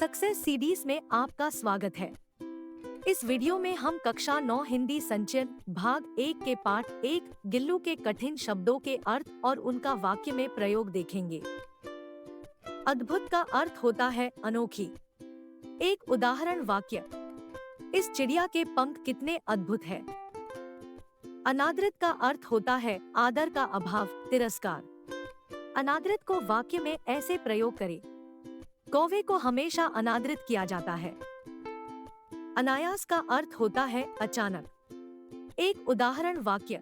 Success series में आपका स्वागत है। इस वीडियो में हम कक्षा 9 हिंदी संचयन भाग 1 के पाठ 1 गिल्लू के कठिन शब्दों के अर्थ और उनका वाक्य में प्रयोग देखेंगे। अद्भुत का अर्थ होता है अनोखी। एक उदाहरण वाक्य, इस चिड़िया के पंख कितने अद्भुत है। अनादृत का अर्थ होता है आदर का अभाव, तिरस्कार। अनादृत को वाक्य में ऐसे प्रयोग करें, कौवे को हमेशा अनादृत किया जाता है। अनायास का अर्थ होता है अचानक। एक उदाहरण वाक्य,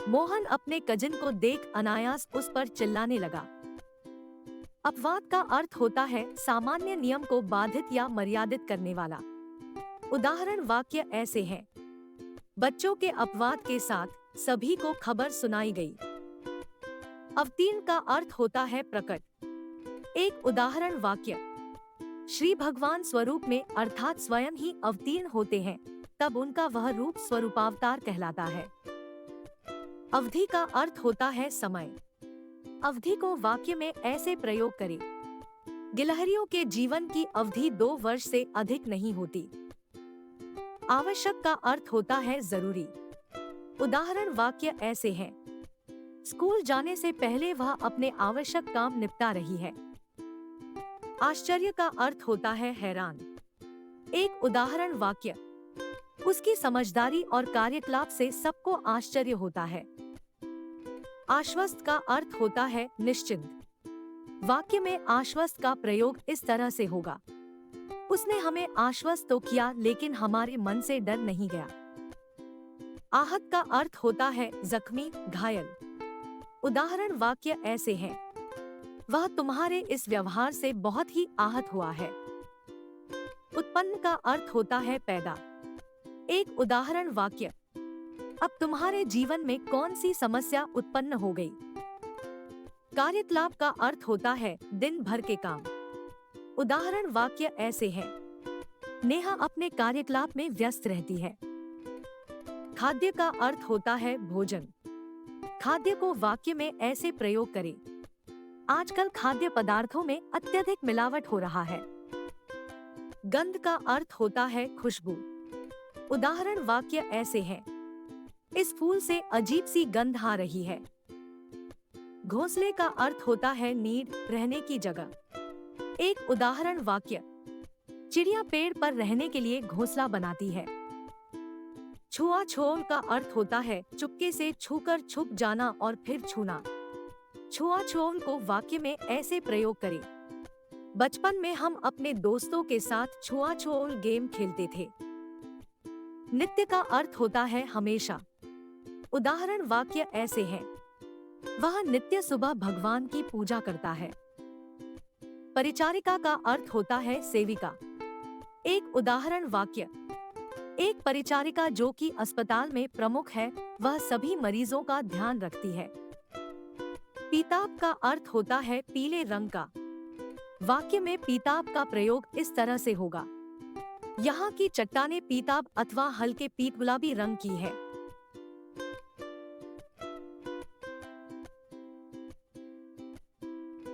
मोहन अपने कजिन को देख अनायास उस पर चिल्लाने लगा। अपवाद का अर्थ होता है सामान्य नियम को बाधित या मर्यादित करने वाला। उदाहरण वाक्य ऐसे हैं, बच्चों के अपवाद के साथ सभी को खबर सुनाई गई। अवतीर्ण का अर्थ होता है प्रकट। एक उदाहरण वाक्य, श्री भगवान स्वरूप में अर्थात स्वयं ही अवतीर्ण होते हैं, तब उनका वह रूप स्वरूपावतार कहलाता है। अवधि का अर्थ होता है समय। अवधि को वाक्य में ऐसे प्रयोग करें, गिलहरियों के जीवन की अवधि 2 वर्ष से अधिक नहीं होती। आवश्यक का अर्थ होता है जरूरी। उदाहरण वाक्य ऐसे हैं, स्कूल जाने से पहले वह अपने आवश्यक काम निपटा रही है। आश्चर्य का अर्थ होता है हैरान। एक उदाहरण वाक्य, उसकी समझदारी और कार्यकलाप से सबको आश्चर्य होता है। आश्वस्त का अर्थ होता है निश्चिंत। वाक्य में आश्वस्त का प्रयोग इस तरह से होगा, उसने हमें आश्वस्त तो किया लेकिन हमारे मन से डर नहीं गया। आहत का अर्थ होता है जख्मी, घायल। उदाहरण वाक्य ऐसे हैं, वह तुम्हारे इस व्यवहार से बहुत ही आहत हुआ है। उत्पन्न का अर्थ होता है पैदा। एक उदाहरण वाक्य, अब तुम्हारे जीवन में कौन सी समस्या उत्पन्न हो गई। कार्यकलाप का अर्थ होता है दिन भर के काम। उदाहरण वाक्य ऐसे हैं, नेहा अपने कार्यकलाप में व्यस्त रहती है। खाद्य का अर्थ होता है भोजन। खाद्य को वाक्य में ऐसे प्रयोग करें, आजकल खाद्य पदार्थों में अत्यधिक मिलावट हो रहा है। गंध का अर्थ होता है खुशबू। उदाहरण वाक्य ऐसे हैं, इस फूल से अजीब सी गंध आ रही है। घोंसले का अर्थ होता है नीड, रहने की जगह। एक उदाहरण वाक्य, चिड़िया पेड़ पर रहने के लिए घोंसला बनाती है। छुआ-छूत का अर्थ होता है चुपके से छूकर छुप जाना और फिर छूना। छुआ-छूत को वाक्य में ऐसे प्रयोग करें, बचपन में हम अपने दोस्तों के साथ छुआ-छूत गेम खेलते थे। नित्य का अर्थ होता है हमेशा। उदाहरण वाक्य ऐसे हैं, वह नित्य सुबह भगवान की पूजा करता है। परिचारिका का अर्थ होता है सेविका। एक उदाहरण वाक्य, एक परिचारिका जो कि अस्पताल में प्रमुख है, वह सभी मरीजों का ध्यान रखती है। पीताब का अर्थ होता है पीले रंग का। वाक्य में पीताब का प्रयोग इस तरह से होगा, यहाँ की चट्टानें पीताब अथवा हल्के पीत गुलाबी रंग की है।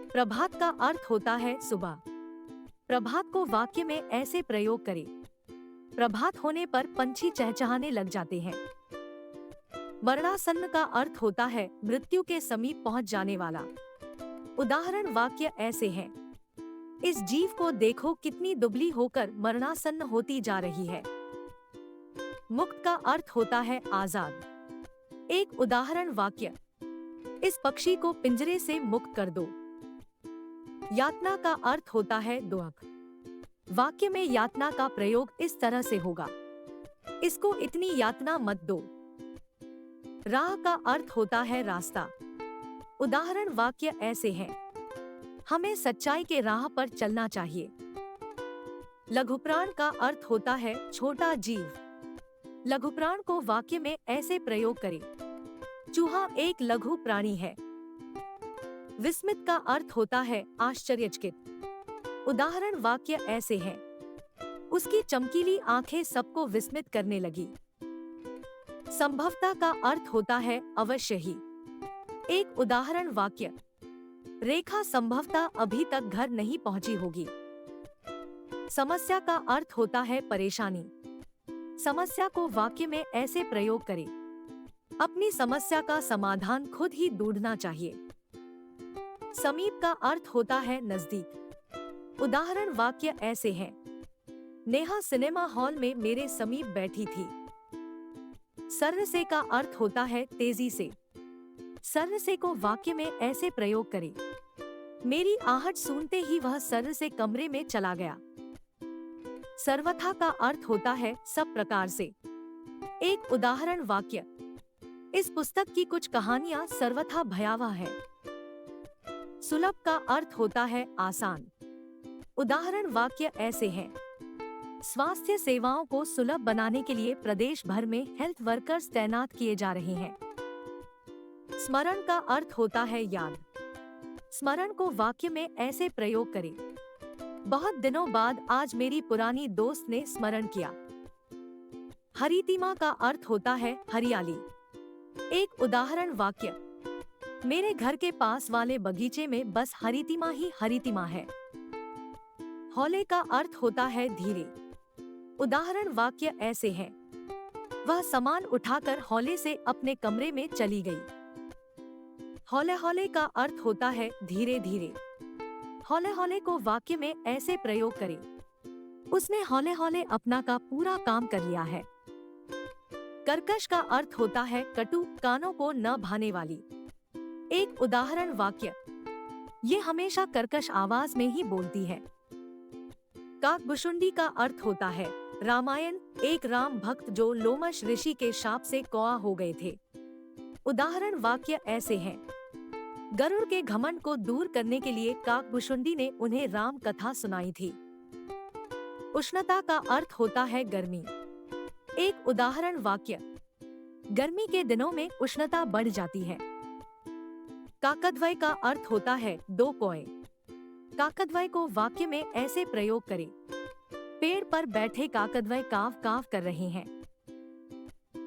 प्रभात का अर्थ होता है सुबह। प्रभात को वाक्य में ऐसे प्रयोग करें, प्रभात होने पर पंछी चहचहाने लग जाते हैं। मरणासन्न का अर्थ होता है मृत्यु के समीप पहुंच जाने वाला। उदाहरण वाक्य ऐसे हैं, इस जीव को देखो कितनी दुबली होकर मरणासन्न होती जा रही है। मुक्त का अर्थ होता है आजाद। एक उदाहरण वाक्य, इस पक्षी को पिंजरे से मुक्त कर दो। यातना का अर्थ होता है दुख। वाक्य में यातना का प्रयोग इस तरह से होगा, इसको इतनी यातना मत दो। राह का अर्थ होता है रास्ता। उदाहरण वाक्य ऐसे हैं, हमें सच्चाई के राह पर चलना चाहिए। लघुप्राण का अर्थ होता है छोटा जीव। लघुप्राण को वाक्य में ऐसे प्रयोग करें, चूहा एक लघु प्राणी है। विस्मित का अर्थ होता है आश्चर्यचकित। उदाहरण वाक्य ऐसे हैं, उसकी चमकीली आंखें सबको विस्मित करने लगी। संभवतः का अर्थ होता है अवश्य ही। एक उदाहरण वाक्य, रेखा संभवतः अभी तक घर नहीं पहुंची होगी। समस्या का अर्थ होता है परेशानी। समस्या को वाक्य में ऐसे प्रयोग करें। अपनी समस्या का समाधान खुद ही ढूंढना चाहिए। समीप का अर्थ होता है नजदीक। उदाहरण वाक्य ऐसे हैं। नेहा सिनेमा हॉल में मेरे समीप बैठी थी। सर्र से का अर्थ होता है तेजी से। सर्र से को वाक्य में ऐसे प्रयोग करें। मेरी आहट सुनते ही वह सर्र से कमरे में चला गया। सर्वथा का अर्थ होता है सब प्रकार से। एक उदाहरण वाक्य। इस पुस्तक की कुछ कहानियां सर्वथा भयावह है। सुलभ का अर्थ होता है आसान। उदाहरण वाक्य ऐसे हैं। स्वास्थ्य सेवाओं को सुलभ बनाने के लिए प्रदेश भर में हेल्थ वर्कर्स तैनात किए जा रहे हैं। स्मरण का अर्थ होता है याद। स्मरण को वाक्य में ऐसे प्रयोग करें। बहुत दिनों बाद आज मेरी पुरानी दोस्त ने स्मरण किया। हरितिमा का अर्थ होता है हरियाली। एक उदाहरण वाक्य। मेरे घर के पास वाले बगीचे में बस हरितिमा ही हरितिमा है। हौले का अर्थ होता है धीरे। उदाहरण वाक्य ऐसे हैं। वह सामान उठाकर हौले से अपने कमरे में चली गई। हौले हौले का अर्थ होता है धीरे धीरे। हौले हौले को वाक्य में ऐसे प्रयोग करें। उसने हौले हौले अपना का पूरा काम कर लिया है। कर्कश का अर्थ होता है कटु, कानों को न भाने वाली। एक उदाहरण वाक्य। ये हमेशा कर्कश आवाज में ही बोलती है। काकभुशुंडी का अर्थ होता है रामायण, एक राम भक्त जो लोमश ऋषि के शाप से कौआ हो गए थे। उदाहरण वाक्य ऐसे हैं। गरुड़ के घमंड को दूर करने के लिए काकभुशुंडी ने उन्हें राम कथा सुनाई थी। उष्णता का अर्थ होता है गर्मी। एक उदाहरण वाक्य। गर्मी के दिनों में उष्णता बढ़ जाती है। काकद्वय का अर्थ होता है दो कौए। काकद्वय को वाक्य में ऐसे प्रयोग करें। पेड़ पर बैठे काकद्वय काव काव कर रहे हैं।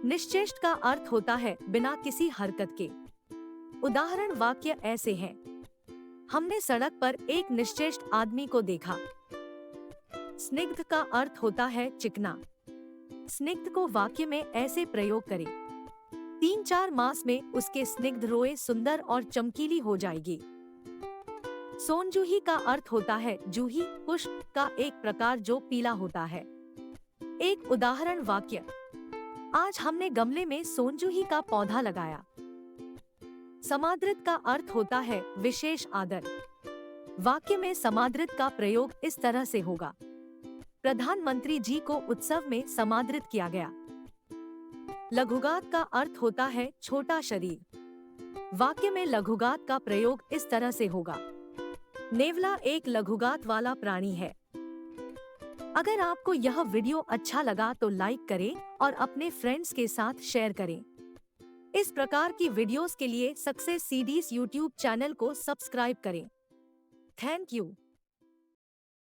निश्चेष्ट का अर्थ होता है बिना किसी हरकत के। उदाहरण वाक्य ऐसे हैं। हमने सड़क पर एक निश्चेष्ट आदमी को देखा। स्निग्ध का अर्थ होता है चिकना। स्निग्ध को वाक्य में ऐसे प्रयोग करें। 3-4 मास में उसके स्निग्ध रोए सुंदर और चमकीली हो जाएगी। सोनजूही का अर्थ होता है जूही, पुष्प का एक प्रकार जो पीला होता है। एक उदाहरण वाक्य। आज हमने गमले में सोनजूही का पौधा लगाया। समादृत का अर्थ होता है विशेष आदर। वाक्य में समादृत का प्रयोग इस तरह से होगा। प्रधानमंत्री जी को उत्सव में समादृत किया गया। लघुगात का अर्थ होता है छोटा शरीर। वाक्य में लघुगात का प्रयोग इस तरह से होगा। नेवला एक लघुगात वाला प्राणी है। अगर आपको यह वीडियो अच्छा लगा तो लाइक करें और अपने फ्रेंड्स के साथ शेयर करें। इस प्रकार की वीडियोस के लिए सक्सेस सीडीज यूट्यूब चैनल को सब्सक्राइब करें। Thank you.